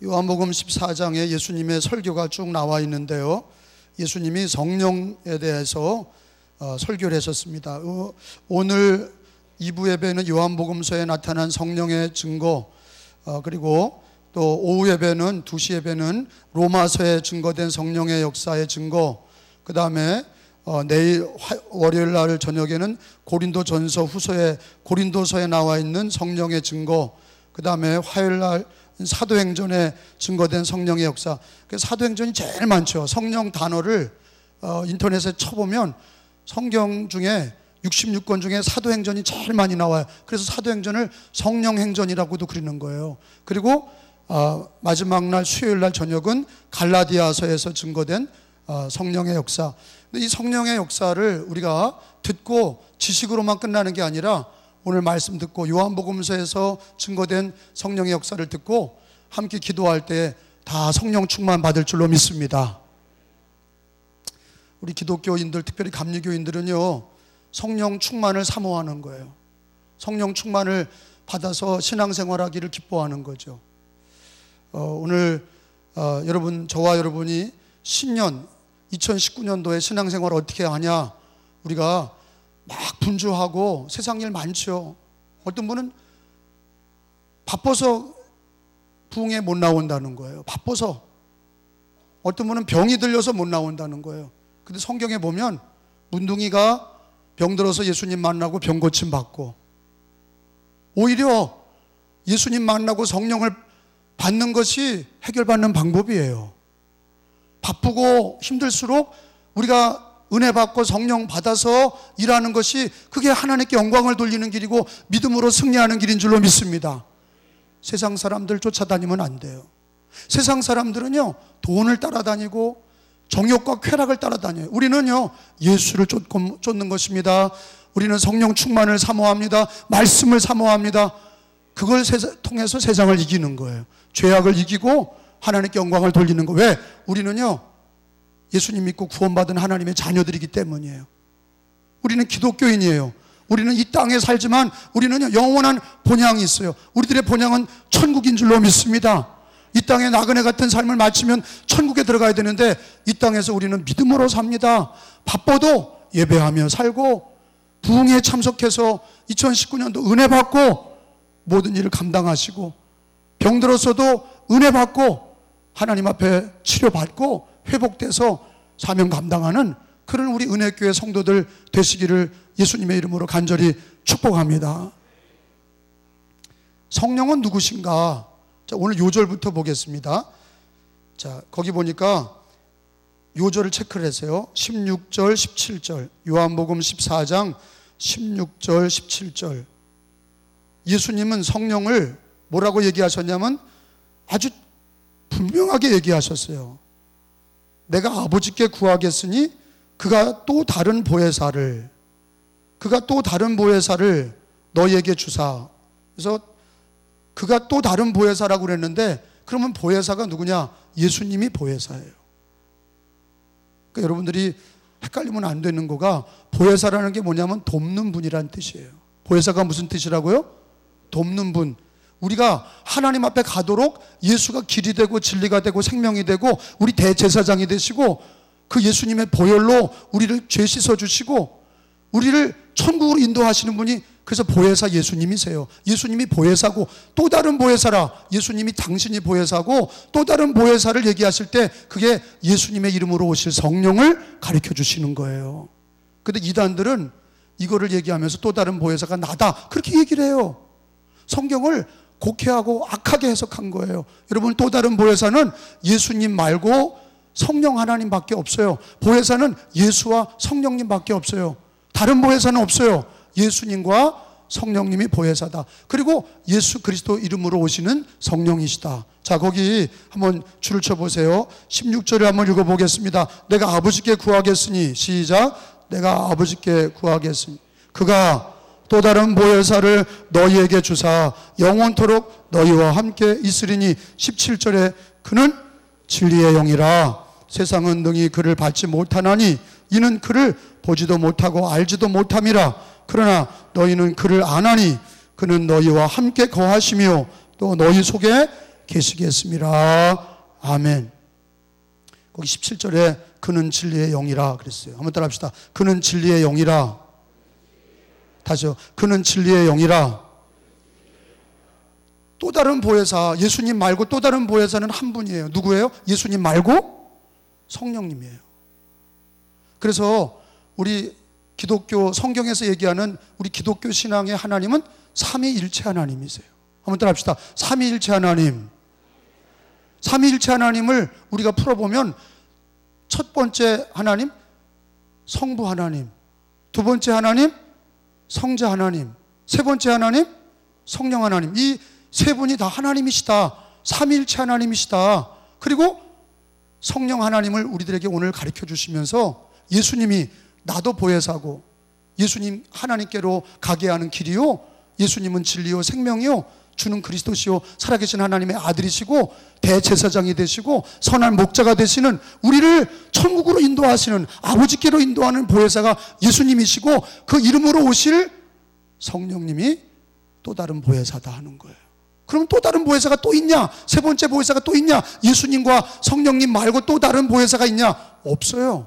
요한복음 14장에 예수님의 설교가 쭉 나와 있는데요, 예수님이 성령에 대해서 설교를 하셨습니다. 오늘 2부 예배는 요한복음서에 나타난 성령의 증거, 그리고 또 오후 예배는 2시 예배는 로마서에 증거된 성령의 역사의 증거, 그 다음에 내일 월요일 날 저녁에는 고린도전서 후서에 고린도서에 나와 있는 성령의 증거, 그 다음에 화요일 날 사도행전에 증거된 성령의 역사. 사도행전이 제일 많죠. 성령 단어를 인터넷에 쳐보면 성경 중에 66권 중에 사도행전이 제일 많이 나와요. 그래서 사도행전을 성령행전이라고도 그러는 거예요. 그리고 마지막 날 수요일 날 저녁은 갈라디아서에서 증거된 성령의 역사. 근데 이 성령의 역사를 우리가 듣고 지식으로만 끝나는 게 아니라 오늘 말씀 듣고 요한복음서에서 증거된 성령의 역사를 듣고 함께 기도할 때 다 성령 충만 받을 줄로 믿습니다. 우리 기독교인들, 특별히 감리교인들은요, 성령 충만을 사모하는 거예요. 성령 충만을 받아서 신앙생활하기를 기뻐하는 거죠. 오늘 여러분, 저와 여러분이 신년 2019년도에 신앙생활 어떻게 하냐, 우리가 막 분주하고 세상 일 많죠. 어떤 분은 바빠서 부흥에 못 나온다는 거예요. 바빠서. 어떤 분은 병이 들려서 못 나온다는 거예요. 근데 성경에 보면 문둥이가 병들어서 예수님 만나고 병 고침 받고, 오히려 예수님 만나고 성령을 받는 것이 해결받는 방법이에요. 바쁘고 힘들수록 우리가 은혜 받고 성령 받아서 일하는 것이, 그게 하나님께 영광을 돌리는 길이고 믿음으로 승리하는 길인 줄로 믿습니다. 세상 사람들 쫓아다니면 안 돼요. 세상 사람들은요, 돈을 따라다니고 정욕과 쾌락을 따라다녀요. 우리는요, 예수를 쫓는 것입니다. 우리는 성령 충만을 사모합니다. 말씀을 사모합니다. 그걸 통해서 세상을 이기는 거예요. 죄악을 이기고 하나님께 영광을 돌리는 거. 왜? 우리는요, 예수님 믿고 구원받은 하나님의 자녀들이기 때문이에요. 우리는 기독교인이에요. 우리는 이 땅에 살지만 우리는 영원한 본향이 있어요. 우리들의 본향은 천국인 줄로 믿습니다. 이 땅에 나그네 같은 삶을 마치면 천국에 들어가야 되는데, 이 땅에서 우리는 믿음으로 삽니다. 바빠도 예배하며 살고 부흥에 참석해서 2019년도 은혜 받고 모든 일을 감당하시고, 병들었어도 은혜 받고 하나님 앞에 치료받고 회복돼서 사명 감당하는 그런 우리 은혜교회 성도들 되시기를 예수님의 이름으로 간절히 축복합니다. 성령은 누구신가? 자, 오늘 요절부터 보겠습니다. 자, 거기 보니까 요절을 체크를 했어요. 16절, 17절. 요한복음 14장 16절, 17절. 예수님은 성령을 뭐라고 얘기하셨냐면 아주 분명하게 얘기하셨어요. 내가 아버지께 구하겠으니 그가 또 다른 보혜사를 너희에게 주사. 그래서 그가 또 다른 보혜사라고 그랬는데, 그러면 보혜사가 누구냐? 예수님이 보혜사예요. 그러니까 여러분들이 헷갈리면 안 되는 거가, 보혜사라는 게 뭐냐면 돕는 분이란 뜻이에요. 보혜사가 무슨 뜻이라고요? 돕는 분. 우리가 하나님 앞에 가도록 예수가 길이 되고 진리가 되고 생명이 되고 우리 대제사장이 되시고, 그 예수님의 보혈로 우리를 죄 씻어주시고 우리를 천국으로 인도하시는 분이, 그래서 보혜사 예수님이세요. 예수님이 보혜사고 또 다른 보혜사라. 예수님이 당신이 보혜사고 또 다른 보혜사를 얘기하실 때 그게 예수님의 이름으로 오실 성령을 가르쳐 주시는 거예요. 근데 이단들은 이거를 얘기하면서 또 다른 보혜사가 나다, 그렇게 얘기를 해요. 성경을 곡해하고 악하게 해석한 거예요. 여러분, 또 다른 보혜사는 예수님 말고 성령 하나님밖에 없어요. 보혜사는 예수와 성령님밖에 없어요. 다른 보혜사는 없어요. 예수님과 성령님이 보혜사다. 그리고 예수 그리스도 이름으로 오시는 성령이시다. 자, 거기 한번 줄을 쳐보세요. 16절에 한번 읽어보겠습니다. 내가 아버지께 구하겠으니, 시작. 내가 아버지께 구하겠으니 그가 또 다른 보혜사를 너희에게 주사 영원토록 너희와 함께 있으리니, 17절에 그는 진리의 영이라. 세상은 능히 그를 받지 못하나니 이는 그를 보지도 못하고 알지도 못함이라. 그러나 너희는 그를 아나니 그는 너희와 함께 거하시며 또 너희 속에 계시겠습니다. 아멘. 거기 17절에 그는 진리의 영이라 그랬어요. 한번 따라 합시다. 그는 진리의 영이라. 다시요. 그는 진리의 영이라. 또 다른 보혜사, 예수님 말고 또 다른 보혜사는 한 분이에요. 누구예요? 예수님 말고 성령님이에요. 그래서 우리 기독교 성경에서 얘기하는 우리 기독교 신앙의 하나님은 삼위일체 하나님이세요. 한번 따라 합시다. 삼위일체 하나님. 삼위일체 하나님을 우리가 풀어보면 첫 번째 하나님 성부 하나님, 두 번째 하나님 성자 하나님, 세 번째 하나님 성령 하나님. 이 세 분이 다 하나님이시다. 삼위일체 하나님이시다. 그리고 성령 하나님을 우리들에게 오늘 가르쳐 주시면서 예수님이 나도 보혜사고 예수님 하나님께로 가게 하는 길이요, 예수님은 진리요 생명이요 주는 그리스도시요 살아계신 하나님의 아들이시고 대제사장이 되시고 선한 목자가 되시는 우리를 천국으로 인도하시는 아버지께로 인도하는 보혜사가 예수님이시고 그 이름으로 오실 성령님이 또 다른 보혜사다 하는 거예요. 그럼 또 다른 보혜사가 또 있냐? 세 번째 보혜사가 또 있냐? 예수님과 성령님 말고 또 다른 보혜사가 있냐? 없어요.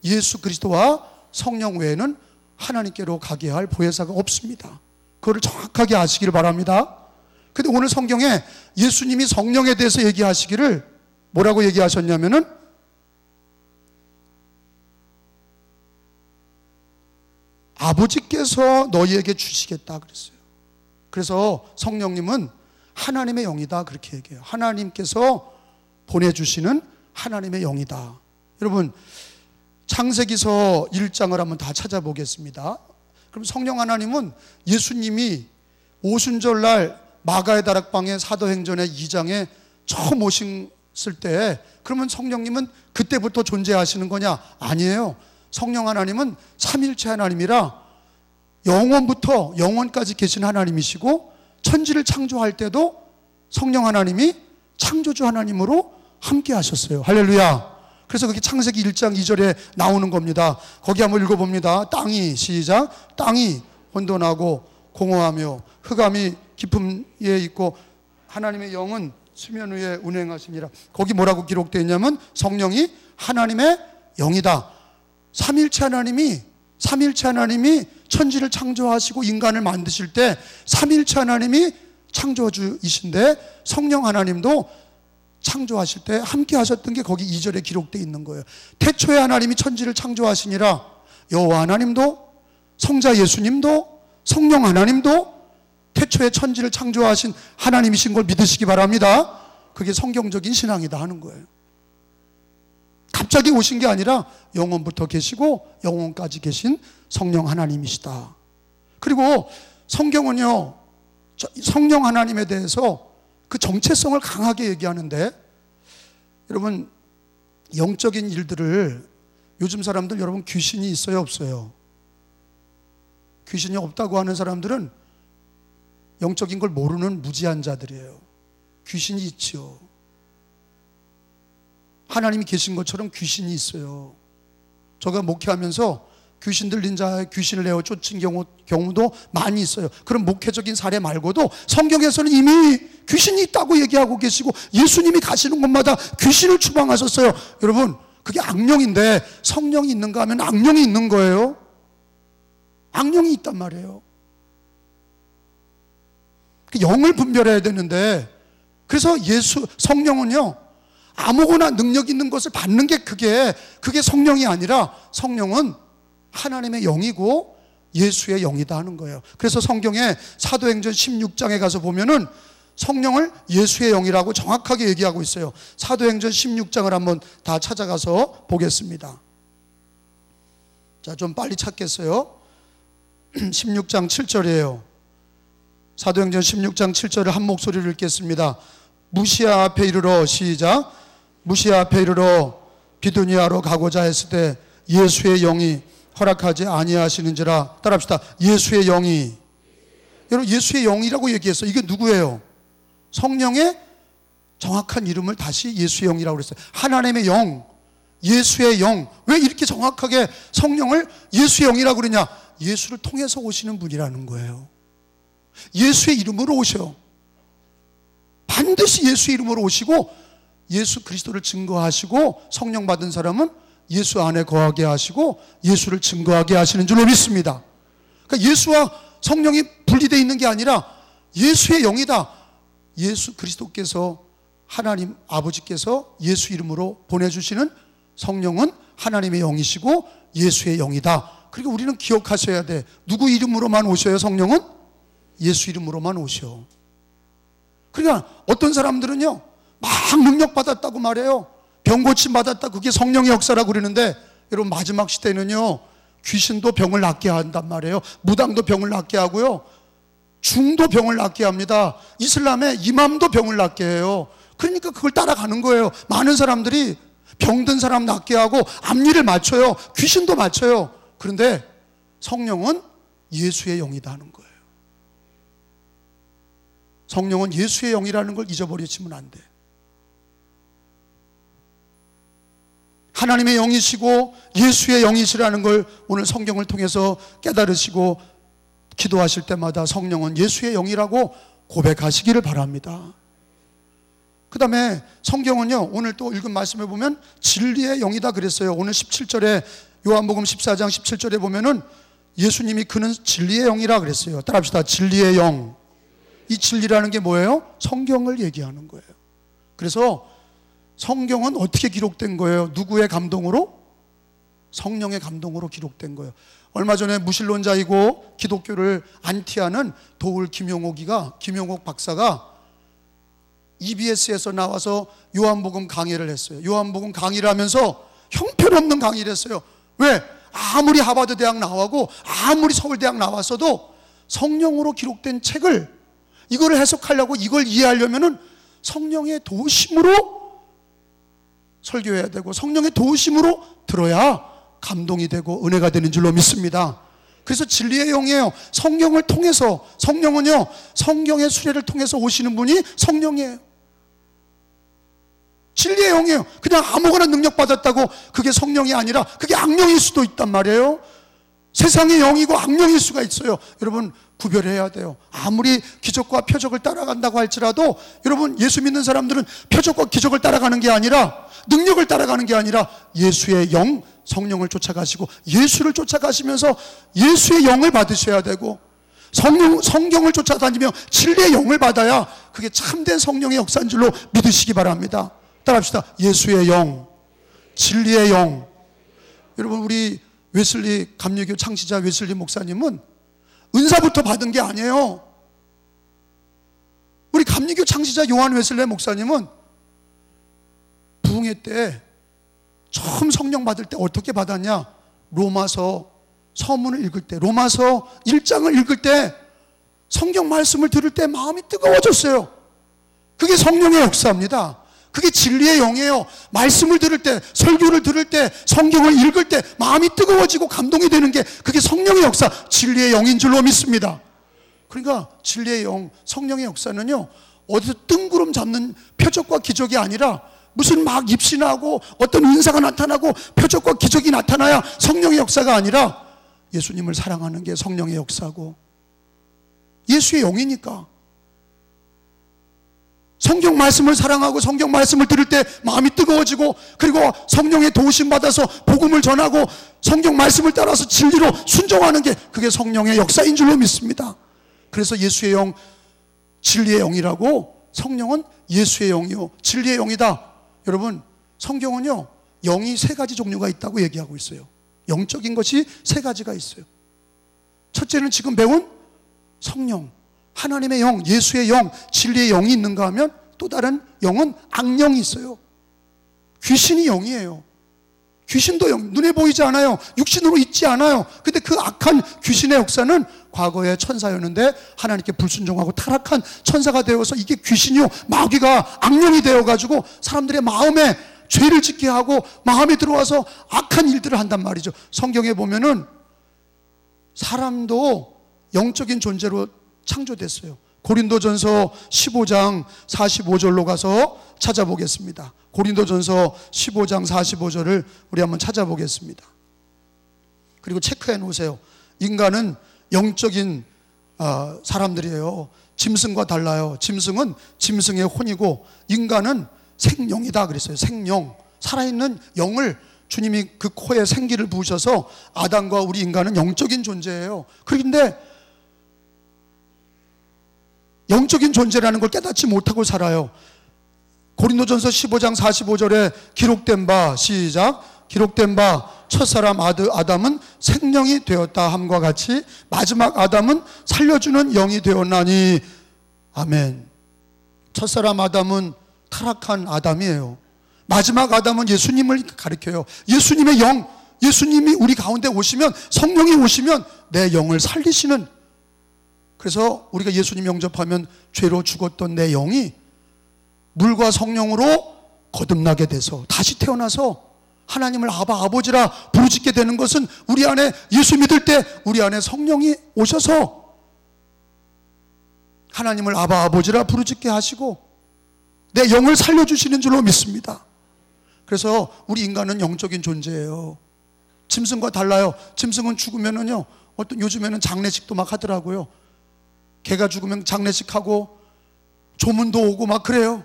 예수 그리스도와 성령 외에는 하나님께로 가게 할 보혜사가 없습니다. 그거를 정확하게 아시기를 바랍니다. 근데 오늘 성경에 예수님이 성령에 대해서 얘기하시기를 뭐라고 얘기하셨냐면은 아버지께서 너희에게 주시겠다 그랬어요. 그래서 성령님은 하나님의 영이다 그렇게 얘기해요. 하나님께서 보내주시는 하나님의 영이다. 여러분 창세기서 1장을 한번 다 찾아보겠습니다. 그럼 성령 하나님은 예수님이 오순절날 마가의 다락방에 사도행전의 2장에 처음 오셨을 때 그러면 성령님은 그때부터 존재하시는 거냐? 아니에요. 성령 하나님은 삼일체 하나님이라 영원부터 영원까지 계신 하나님이시고 천지를 창조할 때도 성령 하나님이 창조주 하나님으로 함께 하셨어요. 할렐루야. 그래서 그게 창세기 1장 2절에 나오는 겁니다. 거기 한번 읽어봅니다. 땅이 시작. 땅이 혼돈하고 공허하며 흑암이 깊음에 있고 하나님의 영은 수면 위에 운행하시니라. 거기 뭐라고 기록되어 있냐면 성령이 하나님의 영이다. 삼일체 하나님이 천지를 창조하시고 인간을 만드실 때 삼일체 하나님이 창조주이신데 성령 하나님도 창조하실 때 함께 하셨던 게 거기 2절에 기록되어 있는 거예요. 태초에 하나님이 천지를 창조하시니라. 여호와 하나님도 성자 예수님도 성령 하나님도 태초에 천지를 창조하신 하나님이신 걸 믿으시기 바랍니다. 그게 성경적인 신앙이다 하는 거예요. 갑자기 오신 게 아니라 영원부터 계시고 영원까지 계신 성령 하나님이시다. 그리고 성경은요 성령 하나님에 대해서 그 정체성을 강하게 얘기하는데 여러분 영적인 일들을 요즘 사람들 여러분 귀신이 있어요 없어요? 귀신이 없다고 하는 사람들은 영적인 걸 모르는 무지한 자들이에요. 귀신이 있지요. 하나님이 계신 것처럼 귀신이 있어요. 제가 목회하면서 귀신 들린 자의 귀신을 내어 쫓은 경우도 많이 있어요. 그런 목회적인 사례 말고도 성경에서는 이미 귀신이 있다고 얘기하고 계시고 예수님이 가시는 곳마다 귀신을 추방하셨어요. 여러분 그게 악령인데 성령이 있는가 하면 악령이 있는 거예요. 악령이 있단 말이에요. 영을 분별해야 되는데 그래서 성령은요 아무거나 능력 있는 것을 받는 게 그게 성령이 아니라 성령은 하나님의 영이고 예수의 영이다 하는 거예요. 그래서 성경에 사도행전 16장에 가서 보면은 성령을 예수의 영이라고 정확하게 얘기하고 있어요. 사도행전 16장을 한번 다 찾아가서 보겠습니다. 자, 좀 빨리 찾겠어요. 16장 7절이에요. 사도행전 16장 7절을 한 목소리로 읽겠습니다. 무시아 앞에 이르러 시작. 무시아 앞에 이르러 비두니아로 가고자 했을 때 예수의 영이 허락하지 아니하시는지라. 따라합시다. 예수의 영이. 여러분 예수의 영이라고 얘기했어요. 이게 누구예요? 성령의 정확한 이름을 다시 예수의 영이라고 그랬어요. 하나님의 영, 예수의 영. 왜 이렇게 정확하게 성령을 예수의 영이라고 그러냐? 예수를 통해서 오시는 분이라는 거예요. 예수의 이름으로 오셔. 반드시 예수 이름으로 오시고 예수 그리스도를 증거하시고 성령 받은 사람은 예수 안에 거하게 하시고 예수를 증거하게 하시는 줄로 믿습니다. 그러니까 예수와 성령이 분리되어 있는 게 아니라 예수의 영이다. 예수 그리스도께서 하나님 아버지께서 예수 이름으로 보내주시는 성령은 하나님의 영이시고 예수의 영이다. 그리고 우리는 기억하셔야 돼. 누구 이름으로만 오셔요? 성령은 예수 이름으로만 오셔. 그러니까 어떤 사람들은요 막 능력 받았다고 말해요. 병 고침 받았다. 그게 성령의 역사라고 그러는데 여러분 마지막 시대는요 귀신도 병을 낫게 한단 말이에요. 무당도 병을 낫게 하고요, 중도 병을 낫게 합니다. 이슬람에 이맘도 병을 낫게 해요. 그러니까 그걸 따라가는 거예요. 많은 사람들이 병든 사람 낫게 하고 앞니를 맞춰요. 귀신도 맞춰요. 그런데 성령은 예수의 영이다 하는 거예요. 성령은 예수의 영이라는 걸 잊어버리시면 안 돼. 하나님의 영이시고 예수의 영이시라는 걸 오늘 성경을 통해서 깨달으시고 기도하실 때마다 성령은 예수의 영이라고 고백하시기를 바랍니다. 그 다음에 성경은요 오늘 또 읽은 말씀에 보면 진리의 영이다 그랬어요. 오늘 17절에 요한복음 14장 17절에 보면은 예수님이 그는 진리의 영이라 그랬어요. 따라합시다. 진리의 영. 이 진리라는 게 뭐예요? 성경을 얘기하는 거예요. 그래서 성경은 어떻게 기록된 거예요? 누구의 감동으로? 성령의 감동으로 기록된 거예요. 얼마 전에 무신론자이고 기독교를 안티하는 도울 김용옥 박사가 EBS에서 나와서 요한복음 강의를 했어요. 요한복음 강의를 하면서 형편없는 강의를 했어요. 왜? 아무리 하버드 대학 나오고 아무리 서울대학 나왔어도 성령으로 기록된 책을 이거를 해석하려고 이걸 이해하려면은 성령의 도우심으로 설교해야 되고 성령의 도우심으로 들어야 감동이 되고 은혜가 되는 줄로 믿습니다. 그래서 진리의 영이에요. 성경을 통해서, 성령은요 성경의 수레를 통해서 오시는 분이 성령이에요. 진리의 영이에요. 그냥 아무거나 능력 받았다고 그게 성령이 아니라 그게 악령일 수도 있단 말이에요. 세상의 영이고 악령일 수가 있어요. 여러분 구별해야 돼요. 아무리 기적과 표적을 따라간다고 할지라도 여러분 예수 믿는 사람들은 표적과 기적을 따라가는 게 아니라 능력을 따라가는 게 아니라 예수의 영, 성령을 쫓아가시고 예수를 쫓아가시면서 예수의 영을 받으셔야 되고 성경을 쫓아다니며 진리의 영을 받아야 그게 참된 성령의 역사인 줄로 믿으시기 바랍니다. 따라합시다. 예수의 영, 진리의 영. 여러분 우리 웨슬리 감리교 창시자 웨슬리 목사님은 은사부터 받은 게 아니에요. 우리 감리교 창시자 요한 웨슬리 목사님은 부흥회 때 처음 성령 받을 때 어떻게 받았냐? 로마서 서문을 읽을 때, 로마서 1장을 읽을 때 성경 말씀을 들을 때 마음이 뜨거워졌어요. 그게 성령의 역사입니다. 그게 진리의 영이에요. 말씀을 들을 때, 설교를 들을 때, 성경을 읽을 때 마음이 뜨거워지고 감동이 되는 게 그게 성령의 역사, 진리의 영인 줄로 믿습니다. 그러니까 진리의 영, 성령의 역사는요 어디서 뜬구름 잡는 표적과 기적이 아니라 무슨 막 입신하고 어떤 은사가 나타나고 표적과 기적이 나타나야 성령의 역사가 아니라 예수님을 사랑하는 게 성령의 역사고 예수의 영이니까 성경 말씀을 사랑하고 성경 말씀을 들을 때 마음이 뜨거워지고 그리고 성령의 도우심 받아서 복음을 전하고 성경 말씀을 따라서 진리로 순종하는 게 그게 성령의 역사인 줄로 믿습니다. 그래서 예수의 영, 진리의 영이라고 성령은 예수의 영이요 진리의 영이다. 여러분 성경은요 영이 세 가지 종류가 있다고 얘기하고 있어요. 영적인 것이 세 가지가 있어요. 첫째는 지금 배운 성령, 하나님의 영, 예수의 영, 진리의 영이 있는가 하면 또 다른 영은 악령이 있어요. 귀신이 영이에요. 귀신도 영, 눈에 보이지 않아요. 육신으로 있지 않아요. 근데 그 악한 귀신의 역사는 과거에 천사였는데 하나님께 불순종하고 타락한 천사가 되어서 이게 귀신이요 마귀가 악령이 되어가지고 사람들의 마음에 죄를 짓게 하고 마음에 들어와서 악한 일들을 한단 말이죠. 성경에 보면은 사람도 영적인 존재로 창조됐어요. 고린도전서 15장 45절로 가서 찾아보겠습니다. 고린도전서 15장 45절을 우리 한번 찾아보겠습니다. 그리고 체크해 놓으세요. 인간은 영적인 사람들이에요. 짐승과 달라요. 짐승은 짐승의 혼이고 인간은 생령이다 그랬어요. 생령, 살아있는 영을 주님이 그 코에 생기를 부으셔서 아담과 우리 인간은 영적인 존재예요. 그런데 영적인 존재라는 걸 깨닫지 못하고 살아요. 고린도전서 15장 45절에 기록된 바, 시작, 기록된 바 첫사람 아담은 생령이 되었다 함과 같이 마지막 아담은 살려주는 영이 되었나니. 아멘. 첫사람 아담은 타락한 아담이에요. 마지막 아담은 예수님을 가리켜요. 예수님의 영, 예수님이 우리 가운데 오시면, 성령이 오시면 내 영을 살리시는, 그래서 우리가 예수님 영접하면 죄로 죽었던 내 영이 물과 성령으로 거듭나게 돼서 다시 태어나서 하나님을 아바 아버지라 부르짖게 되는 것은 우리 안에 예수 믿을 때 우리 안에 성령이 오셔서 하나님을 아바 아버지라 부르짖게 하시고 내 영을 살려주시는 줄로 믿습니다. 그래서 우리 인간은 영적인 존재예요. 짐승과 달라요. 짐승은 죽으면은요, 요즘에는 장례식도 막 하더라고요. 개가 죽으면 장례식하고 조문도 오고 막 그래요.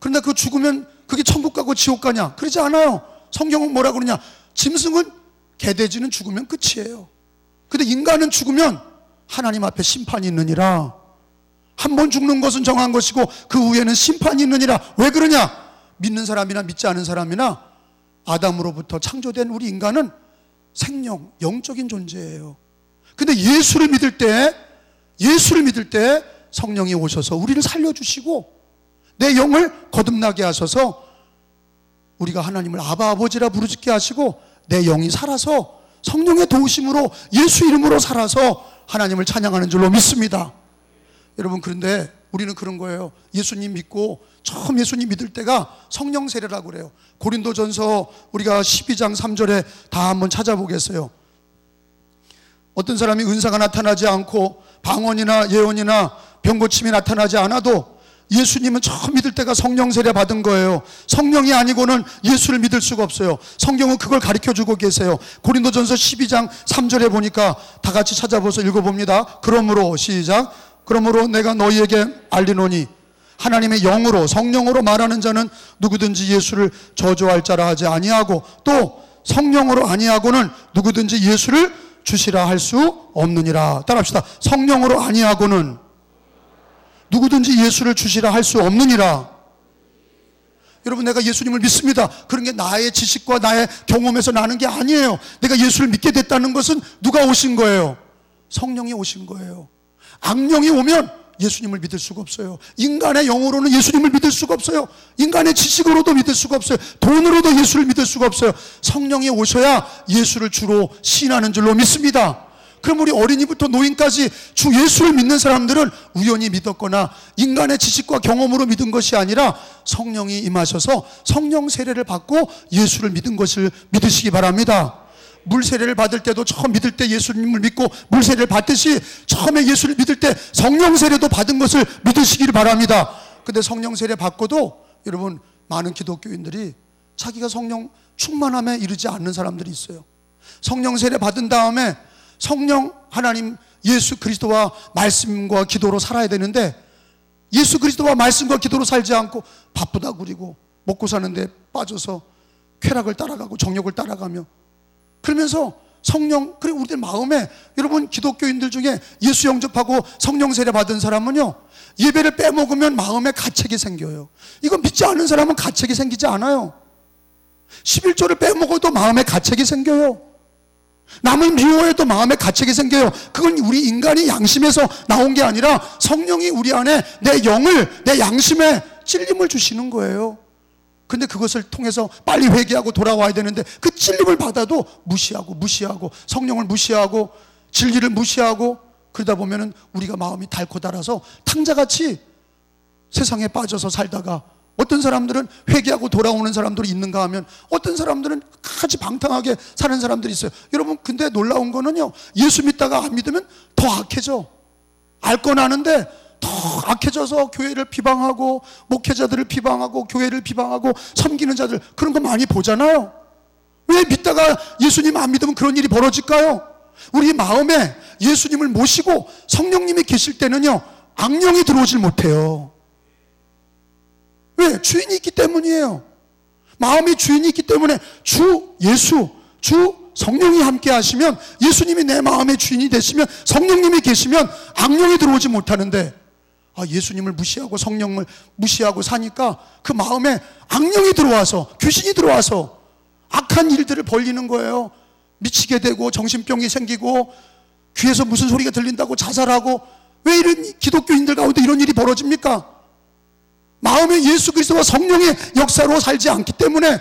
그런데 그 죽으면 그게 천국 가고 지옥 가냐? 그러지 않아요. 성경은 뭐라 그러냐? 짐승은, 개돼지는 죽으면 끝이에요. 근데 인간은 죽으면 하나님 앞에 심판이 있느니라. 한 번 죽는 것은 정한 것이고 그 후에는 심판이 있느니라. 왜 그러냐? 믿는 사람이나 믿지 않은 사람이나 아담으로부터 창조된 우리 인간은 생명, 영적인 존재예요. 근데 예수를 믿을 때 성령이 오셔서 우리를 살려주시고 내 영을 거듭나게 하셔서 우리가 하나님을 아바 아버지라 부르짖게 하시고 내 영이 살아서 성령의 도우심으로 예수 이름으로 살아서 하나님을 찬양하는 줄로 믿습니다. 여러분, 그런데 우리는 그런 거예요. 예수님 믿고 처음 예수님 믿을 때가 성령 세례라고 그래요. 고린도전서 우리가 12장 3절에 다 한번 찾아보겠어요. 어떤 사람이 은사가 나타나지 않고 방언이나 예언이나 병고침이 나타나지 않아도 예수님은 처음 믿을 때가 성령 세례 받은 거예요. 성령이 아니고는 예수를 믿을 수가 없어요. 성경은 그걸 가르쳐주고 계세요. 고린도전서 12장 3절에 보니까 다 같이 찾아보서 읽어봅니다. 그러므로, 시작, 그러므로 내가 너희에게 알리노니 하나님의 영으로 성령으로 말하는 자는 누구든지 예수를 저주할 자라 하지 아니하고 또 성령으로 아니하고는 누구든지 예수를 주시라 할 수 없느니라. 따라합시다. 성령으로 아니하고는 누구든지 예수를 주시라 할 수 없느니라. 여러분, 내가 예수님을 믿습니다. 그런 게 나의 지식과 나의 경험에서 나는 게 아니에요. 내가 예수를 믿게 됐다는 것은 누가 오신 거예요? 성령이 오신 거예요. 악령이 오면 예수님을 믿을 수가 없어요. 인간의 영으로는 예수님을 믿을 수가 없어요. 인간의 지식으로도 믿을 수가 없어요. 돈으로도 예수를 믿을 수가 없어요. 성령이 오셔야 예수를 주로 시인하는 줄로 믿습니다. 그럼 우리 어린이부터 노인까지 주 예수를 믿는 사람들은 우연히 믿었거나 인간의 지식과 경험으로 믿은 것이 아니라 성령이 임하셔서 성령 세례를 받고 예수를 믿은 것을 믿으시기 바랍니다. 물 세례를 받을 때도 처음 믿을 때 예수님을 믿고 물 세례를 받듯이 처음에 예수를 믿을 때 성령 세례도 받은 것을 믿으시기를 바랍니다. 근데 성령 세례 받고도 여러분, 많은 기독교인들이 자기가 성령 충만함에 이르지 않는 사람들이 있어요. 성령 세례 받은 다음에 성령 하나님 예수 그리스도와 말씀과 기도로 살아야 되는데 예수 그리스도와 말씀과 기도로 살지 않고 바쁘다 그리고 먹고 사는데 빠져서 쾌락을 따라가고 정욕을 따라가며 그러면서 성령, 그래 우리들 마음에, 여러분 기독교인들 중에 예수 영접하고 성령 세례 받은 사람은요, 예배를 빼먹으면 마음에 가책이 생겨요. 이건 믿지 않는 사람은 가책이 생기지 않아요. 11조를 빼먹어도 마음에 가책이 생겨요. 남을 미워해도 마음에 가책이 생겨요. 그건 우리 인간이 양심에서 나온 게 아니라 성령이 우리 안에 내 영을, 내 양심에 찔림을 주시는 거예요. 근데 그것을 통해서 빨리 회개하고 돌아와야 되는데 그 찔림을 받아도 무시하고 성령을 무시하고 진리를 무시하고 그러다 보면은 우리가 마음이 닳고 닳아서 탕자같이 세상에 빠져서 살다가 어떤 사람들은 회개하고 돌아오는 사람들이 있는가 하면 어떤 사람들은 아주 방탕하게 사는 사람들이 있어요. 여러분, 근데 놀라운 거는요, 예수 믿다가 안 믿으면 더 악해져. 알 건 아는데 더 악해져서 교회를 비방하고 목회자들을 비방하고 교회를 비방하고 섬기는 자들, 그런 거 많이 보잖아요. 왜 믿다가 예수님 안 믿으면 그런 일이 벌어질까요? 우리 마음에 예수님을 모시고 성령님이 계실 때는요, 악령이 들어오질 못해요. 왜? 주인이 있기 때문이에요. 마음의 주인이 있기 때문에 주 예수, 주 성령이 함께 하시면, 예수님이 내 마음의 주인이 되시면, 성령님이 계시면 악령이 들어오지 못하는데, 예수님을 무시하고 성령을 무시하고 사니까 그 마음에 악령이 들어와서, 귀신이 들어와서 악한 일들을 벌리는 거예요. 미치게 되고 정신병이 생기고 귀에서 무슨 소리가 들린다고 자살하고. 왜 이런 기독교인들 가운데 이런 일이 벌어집니까? 마음에 예수 그리스도와 성령의 역사로 살지 않기 때문에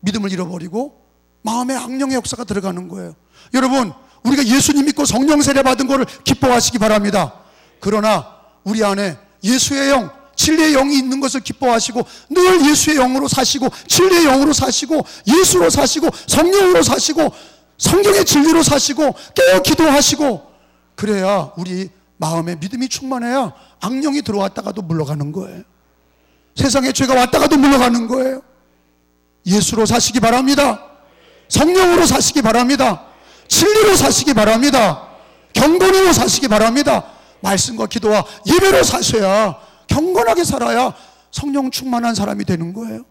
믿음을 잃어버리고 마음에 악령의 역사가 들어가는 거예요. 여러분, 우리가 예수님 믿고 성령 세례 받은 거를 기뻐하시기 바랍니다. 그러나 우리 안에 예수의 영, 진리의 영이 있는 것을 기뻐하시고 늘 예수의 영으로 사시고 진리의 영으로 사시고 예수로 사시고 성령으로 사시고 성경의 진리로 사시고 깨어 기도하시고, 그래야 우리 마음에 믿음이 충만해야 악령이 들어왔다가도 물러가는 거예요. 세상의 죄가 왔다가도 물러가는 거예요. 예수로 사시기 바랍니다. 성령으로 사시기 바랍니다. 진리로 사시기 바랍니다. 경건으로 사시기 바랍니다. 말씀과 기도와 예배로 사셔야, 경건하게 살아야 성령 충만한 사람이 되는 거예요.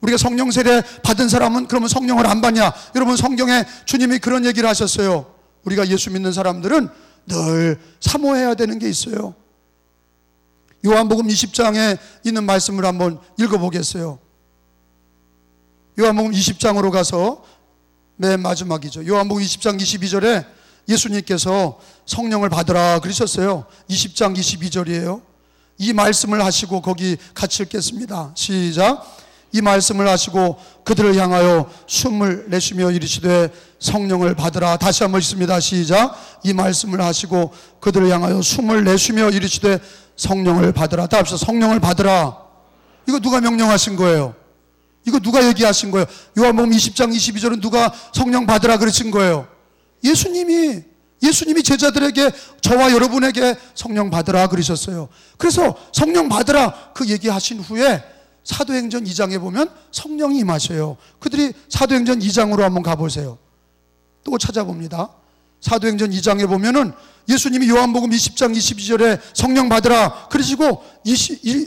우리가 성령 세례 받은 사람은 그러면 성령을 안 받냐? 여러분, 성경에 주님이 그런 얘기를 하셨어요. 우리가 예수 믿는 사람들은 늘 사모해야 되는 게 있어요. 요한복음 20장에 있는 말씀을 한번 읽어보겠어요. 요한복음 20장으로 가서 맨 마지막이죠. 요한복음 20장 22절에 예수님께서 성령을 받으라 그러셨어요. 20장 22절이에요. 이 말씀을 하시고, 거기 같이 읽겠습니다. 시작. 이 말씀을 하시고 그들을 향하여 숨을 내쉬며 이르시되 성령을 받으라. 다시 한번 읽습니다. 시작. 이 말씀을 하시고 그들을 향하여 숨을 내쉬며 이르시되 성령을 받으라. 다 합시다. 성령을 받으라. 이거 누가 명령하신 거예요? 이거 누가 얘기하신 거예요? 요한복음 20장 22절은 누가 성령 받으라 그러신 거예요? 예수님이 제자들에게, 저와 여러분에게 성령 받으라 그러셨어요. 그래서 성령 받으라 그 얘기하신 후에 사도행전 2장에 보면 성령이 임하셔요. 그들이 사도행전 2장으로 한번 가보세요. 또 찾아봅니다. 사도행전 2장에 보면은 예수님이 요한복음 20장 22절에 성령 받으라 그러시고,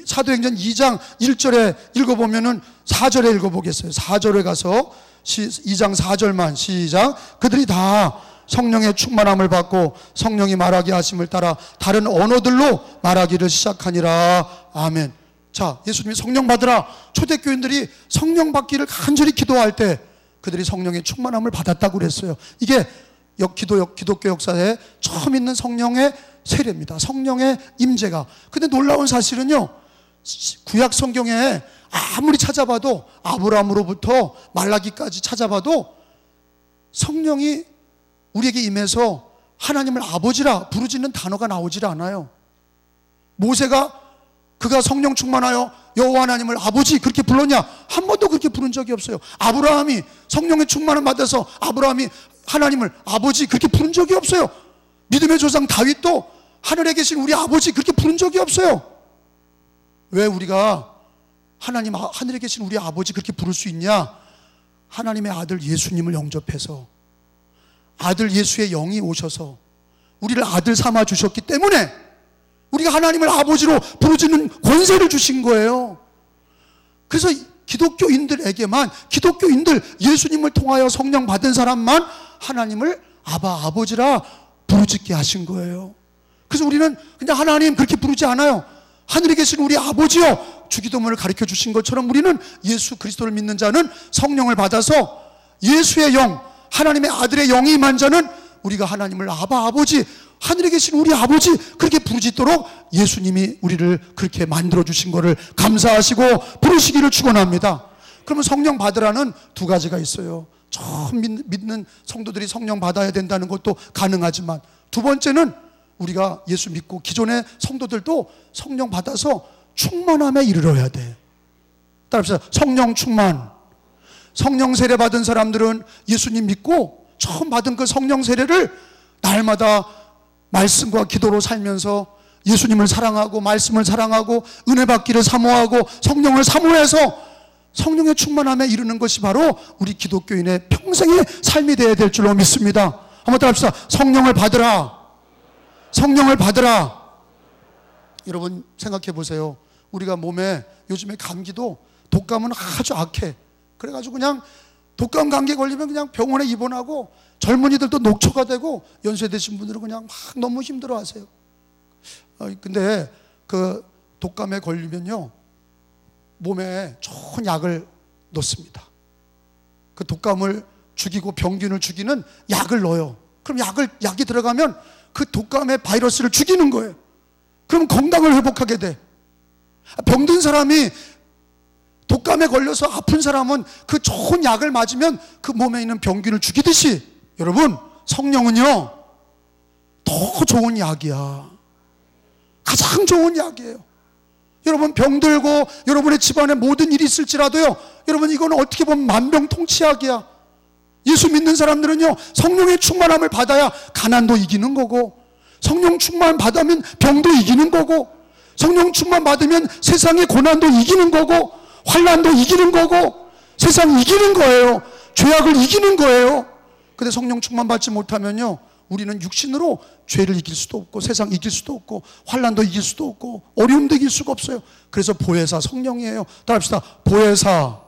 사도행전 2장 1절에 읽어보면은 4절에 읽어보겠어요. 4절에 가서 2장 4절만 시작. 그들이 다 성령의 충만함을 받고 성령이 말하게 하심을 따라 다른 언어들로 말하기를 시작하니라. 아멘. 자, 예수님이 성령 받으라. 초대교인들이 성령 받기를 간절히 기도할 때 그들이 성령의 충만함을 받았다고 그랬어요. 이게 기독교 역사에 처음 있는 성령의 세례입니다. 성령의 임재가. 근데 놀라운 사실은요, 구약 성경에 아무리 찾아봐도, 아브라함으로부터 말라기까지 찾아봐도 성령이 우리에게 임해서 하나님을 아버지라 부르짖는 단어가 나오질 않아요. 모세가 그가 성령 충만하여 여호와 하나님을 아버지 그렇게 불렀냐? 한 번도 그렇게 부른 적이 없어요. 아브라함이 성령의 충만을 받아서 아브라함이 하나님을 아버지 그렇게 부른 적이 없어요. 믿음의 조상 다윗도 하늘에 계신 우리 아버지 그렇게 부른 적이 없어요. 왜 우리가 하나님, 하늘에 계신 우리 아버지 그렇게 부를 수 있냐? 하나님의 아들 예수님을 영접해서, 아들 예수의 영이 오셔서 우리를 아들 삼아 주셨기 때문에 우리가 하나님을 아버지로 부르짖는 권세를 주신 거예요. 그래서 기독교인들에게만, 기독교인들, 예수님을 통하여 성령 받은 사람만 하나님을 아바, 아버지라 부르짖게 하신 거예요. 그래서 우리는 그냥 하나님 그렇게 부르지 않아요. 하늘에 계신 우리 아버지요, 주기도문을 가르쳐 주신 것처럼 우리는 예수 그리스도를 믿는 자는 성령을 받아서 예수의 영, 하나님의 아들의 영이 임한 자는 우리가 하나님을 아바, 아버지, 하늘에 계신 우리 아버지 그렇게 부르짖도록 예수님이 우리를 그렇게 만들어 주신 것을 감사하시고 부르시기를 축원합니다. 그러면 성령 받으라는 두 가지가 있어요. 처음 믿는 성도들이 성령 받아야 된다는 것도 가능하지만, 두 번째는 우리가 예수 믿고 기존의 성도들도 성령 받아서 충만함에 이르러야 돼. 따라합시다. 성령 충만. 성령 세례 받은 사람들은 예수님 믿고 처음 받은 그 성령 세례를 날마다 말씀과 기도로 살면서 예수님을 사랑하고 말씀을 사랑하고 은혜 받기를 사모하고 성령을 사모해서 성령의 충만함에 이르는 것이 바로 우리 기독교인의 평생의 삶이 되어야 될 줄로 믿습니다. 한번 따라합시다. 성령을 받으라. 성령을 받으라. 여러분 생각해 보세요. 우리가 몸에 요즘에 감기도 독감은 아주 악해. 그래가지고 그냥 독감 감기 걸리면 그냥 병원에 입원하고 젊은이들도 녹초가 되고 연세 드신 분들은 그냥 막 너무 힘들어 하세요. 근데 그 독감에 걸리면요, 몸에 좋은 약을 넣습니다. 그 독감을 죽이고 병균을 죽이는 약을 넣어요. 그럼 약이 들어가면 그 독감의 바이러스를 죽이는 거예요. 그럼 건강을 회복하게 돼. 병든 사람이 독감에 걸려서 아픈 사람은 그 좋은 약을 맞으면 그 몸에 있는 병균을 죽이듯이, 여러분 성령은요 더 좋은 약이야. 가장 좋은 약이에요. 여러분 병들고 여러분의 집안에 모든 일이 있을지라도요, 여러분 이거는 어떻게 보면 만병통치약이야. 예수 믿는 사람들은요 성령의 충만함을 받아야 가난도 이기는 거고, 성령 충만 받으면 병도 이기는 거고, 성령 충만 받으면 세상의 고난도 이기는 거고, 환난도 이기는 거고, 세상 이기는 거예요. 죄악을 이기는 거예요. 근데 성령 충만 받지 못하면요, 우리는 육신으로 죄를 이길 수도 없고, 세상 이길 수도 없고, 환난도 이길 수도 없고, 어려움도 이길 수가 없어요. 그래서 보혜사 성령이에요. 따라합시다. 보혜사.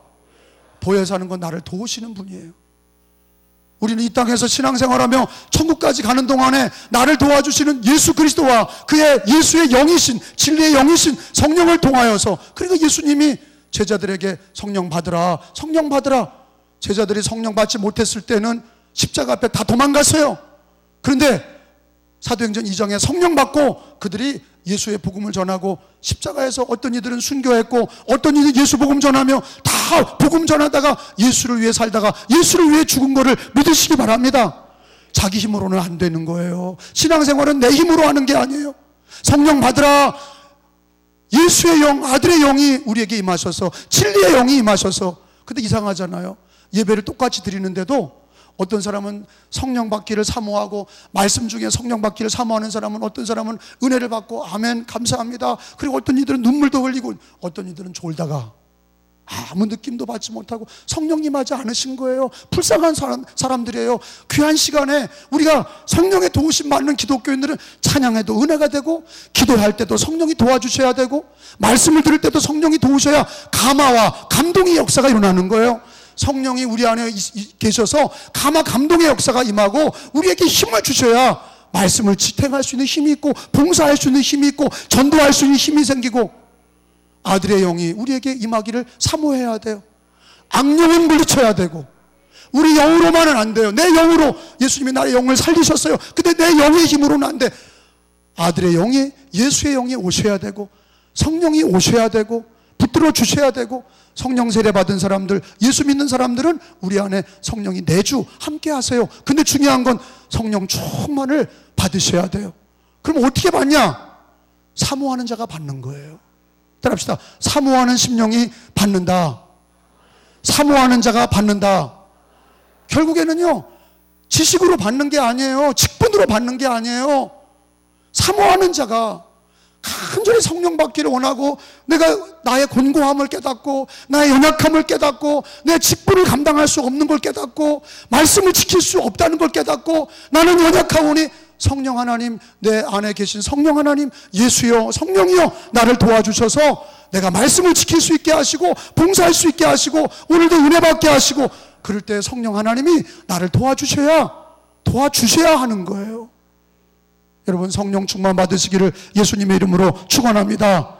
보혜사는 건 나를 도우시는 분이에요. 우리는 이 땅에서 신앙생활하며 천국까지 가는 동안에 나를 도와주시는 예수 그리스도와 그의 예수의 영이신, 진리의 영이신 성령을 통하여서, 그러니까 예수님이 제자들에게 성령 받으라, 성령 받으라. 제자들이 성령 받지 못했을 때는 십자가 앞에 다 도망갔어요. 그런데 사도행전 2장에 성령 받고 그들이 예수의 복음을 전하고, 십자가에서 어떤 이들은 순교했고 어떤 이들은 예수 복음 전하며 다 복음 전하다가 예수를 위해 살다가 예수를 위해 죽은 거를 믿으시기 바랍니다. 자기 힘으로는 안 되는 거예요. 신앙생활은 내 힘으로 하는 게 아니에요. 성령 받으라. 예수의 영, 아들의 영이 우리에게 임하셔서, 진리의 영이 임하셔서. 근데 이상하잖아요. 예배를 똑같이 드리는데도 어떤 사람은 성령 받기를 사모하고, 말씀 중에 성령 받기를 사모하는 사람은, 어떤 사람은 은혜를 받고 아멘 감사합니다. 그리고 어떤 이들은 눈물도 흘리고, 어떤 이들은 졸다가 아무 느낌도 받지 못하고 성령님 하지 않으신 거예요. 불쌍한 사람들이에요. 귀한 시간에 우리가 성령의 도우심 받는 기독교인들은 찬양해도 은혜가 되고, 기도할 때도 성령이 도와주셔야 되고, 말씀을 들을 때도 성령이 도우셔야 감화와 감동의 역사가 일어나는 거예요. 성령이 우리 안에 계셔서 감화 감동의 역사가 임하고 우리에게 힘을 주셔야 말씀을 지탱할 수 있는 힘이 있고, 봉사할 수 있는 힘이 있고, 전도할 수 있는 힘이 생기고, 아들의 영이 우리에게 임하기를 사모해야 돼요. 악령은 물리쳐야 되고, 우리 영으로만은 안 돼요. 내 영으로, 예수님이 나의 영을 살리셨어요. 근데 내 영의 힘으로는 안 돼. 아들의 영이, 예수의 영이 오셔야 되고, 성령이 오셔야 되고, 붙들어 주셔야 되고, 성령 세례 받은 사람들, 예수 믿는 사람들은 우리 안에 성령이 내주 함께 하세요. 근데 중요한 건 성령 충만을 받으셔야 돼요. 그럼 어떻게 받냐? 사모하는 자가 받는 거예요. 따라합시다. 사모하는 심령이 받는다. 사모하는 자가 받는다. 결국에는요, 지식으로 받는 게 아니에요. 직분으로 받는 게 아니에요. 사모하는 자가 간절히 성령 받기를 원하고, 내가 나의 곤고함을 깨닫고, 나의 연약함을 깨닫고, 내 직분을 감당할 수 없는 걸 깨닫고, 말씀을 지킬 수 없다는 걸 깨닫고, 나는 연약하오니 성령 하나님, 내 안에 계신 성령 하나님, 예수여, 성령이여, 나를 도와주셔서 내가 말씀을 지킬 수 있게 하시고, 봉사할 수 있게 하시고, 오늘도 은혜 받게 하시고, 그럴 때 성령 하나님이 나를 도와주셔야 하는 거예요. 여러분 성령 충만 받으시기를 예수님의 이름으로 축원합니다.